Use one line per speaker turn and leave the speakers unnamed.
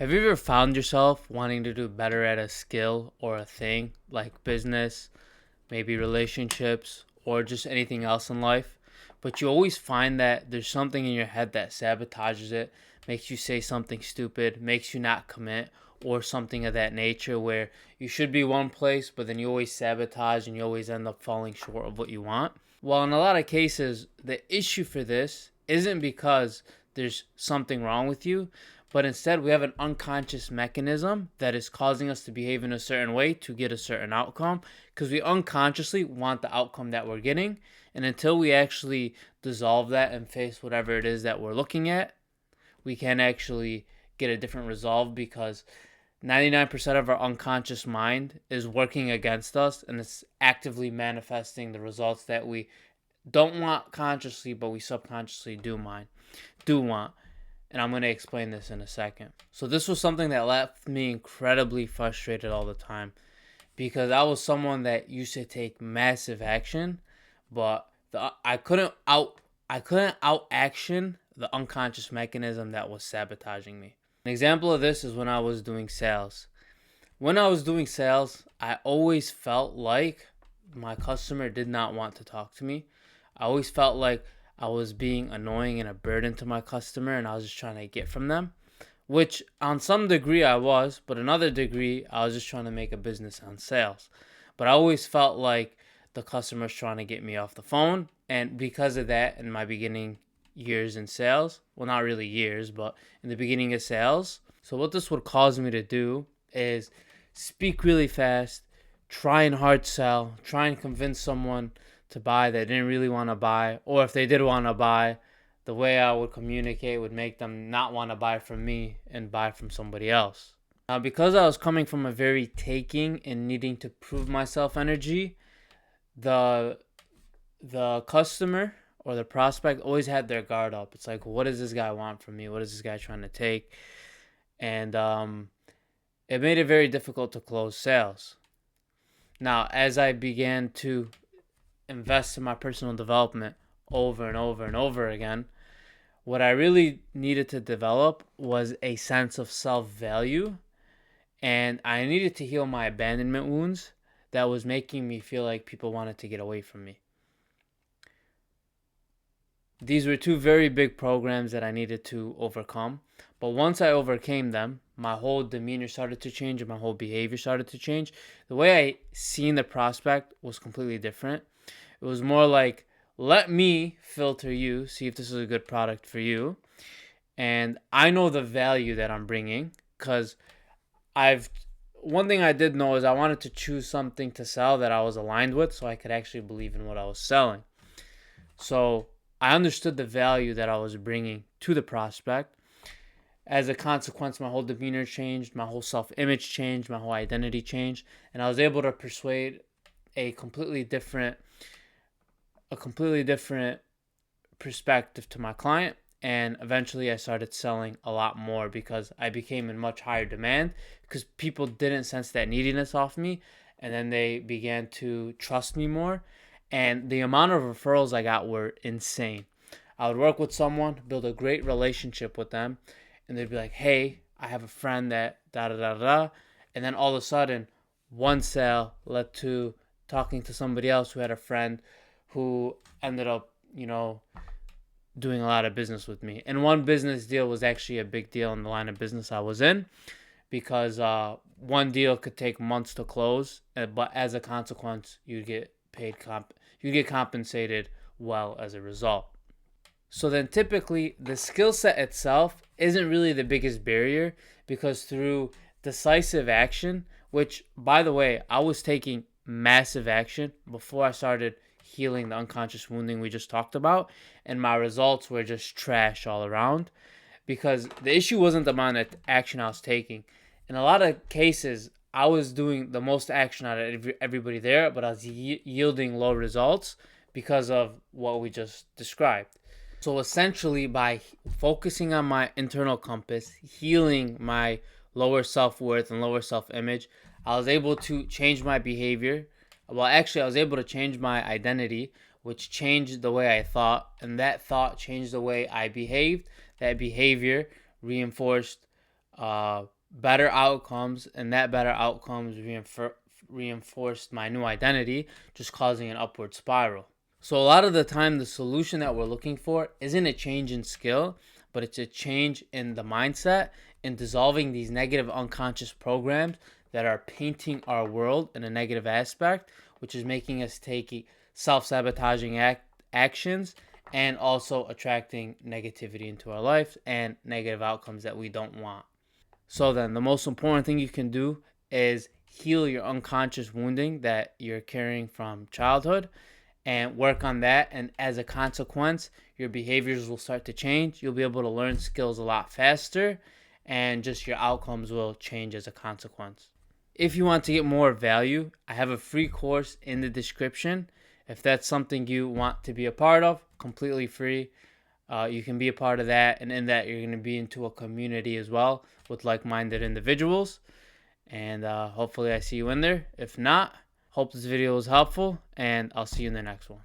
Have you ever found yourself wanting to do better at a skill or a thing, like business, maybe relationships, or just anything else in life? But you always find that there's something in your head that sabotages it, makes you say something stupid, makes you not commit, or something of that nature where you should be one place, but then you always sabotage and you always end up falling short of what you want. Well, in a lot of cases, the issue for this isn't because there's something wrong with you, but instead we have an unconscious mechanism that is causing us to behave in a certain way to get a certain outcome because we unconsciously want the outcome that we're getting. And until we actually dissolve that and face whatever it is that we're looking at, we can actually get a different resolve because 99% of our unconscious mind is working against us and it's actively manifesting the results that we don't want consciously, but we subconsciously do want. And I'm going to explain this in a second. So this was something that left me incredibly frustrated all the time because I was someone that used to take massive action, but I couldn't out action the unconscious mechanism that was sabotaging me. An example of this is when I was doing sales. When I was doing sales, I always felt like my customer did not want to talk to me. I always felt like I was being annoying and a burden to my customer and I was just trying to get from them, which on some degree I was, but another degree I was just trying to make a business on sales. But I always felt like the customer's trying to get me off the phone, and because of that, in my beginning years in sales, well, not really years, but in the beginning of sales, so what this would cause me to do is speak really fast, try and hard sell, try and convince someone to buy that didn't really want to buy, or if they did want to buy, the way I would communicate would make them not want to buy from me and buy from somebody else. Now, because I was coming from a very taking and needing to prove myself energy, the customer or the prospect always had their guard up. It's like, what does this guy want from me? What is this guy trying to take? And it made it very difficult to close sales. Now, as I began to invest in my personal development over and over and over again, what I really needed to develop was a sense of self-value, and I needed to heal my abandonment wounds that was making me feel like people wanted to get away from me. These were two very big programs that I needed to overcome, but once I overcame them, my whole demeanor started to change and my whole behavior started to change. The way I seen the prospect was completely different. It was more like, let me filter you, see if this is a good product for you. And I know the value that I'm bringing because one thing I did know is I wanted to choose something to sell that I was aligned with so I could actually believe in what I was selling. So I understood the value that I was bringing to the prospect. As a consequence, my whole demeanor changed, my whole self-image changed, my whole identity changed, and I was able to persuade a completely different perspective to my client, and eventually I started selling a lot more because I became in much higher demand because people didn't sense that neediness off me, and then they began to trust me more, and the amount of referrals I got were insane. I would work with someone, build a great relationship with them, and they'd be like, hey, I have a friend that da da da da, and then all of a sudden one sale led to talking to somebody else who had a friend who ended up, doing a lot of business with me. And one business deal was actually a big deal in the line of business I was in because one deal could take months to close, but as a consequence, you get compensated well as a result. So then typically the skill set itself isn't really the biggest barrier because through decisive action, which by the way, I was taking massive action before I started healing the unconscious wounding we just talked about, and my results were just trash all around because the issue wasn't the amount of action I was taking. In a lot of cases, I was doing the most action out of everybody there, but I was yielding low results because of what we just described. So essentially, by focusing on my internal compass, healing my lower self-worth and lower self-image, I was able to change my behavior. Well, actually, I was able to change my identity, which changed the way I thought, and that thought changed the way I behaved. That behavior reinforced better outcomes, and that better outcomes reinforced my new identity, just causing an upward spiral. So a lot of the time, the solution that we're looking for isn't a change in skill, but it's a change in the mindset and dissolving these negative unconscious programs that are painting our world in a negative aspect, which is making us take self-sabotaging actions and also attracting negativity into our life and negative outcomes that we don't want. So then the most important thing you can do is heal your unconscious wounding that you're carrying from childhood and work on that. And as a consequence, your behaviors will start to change. You'll be able to learn skills a lot faster, and just your outcomes will change as a consequence. If you want to get more value, I have a free course in the description. If that's something you want to be a part of, completely free. You can be a part of that, and in that, you're going to be into a community as well with like-minded individuals. And hopefully, I see you in there. If not, hope this video was helpful, and I'll see you in the next one.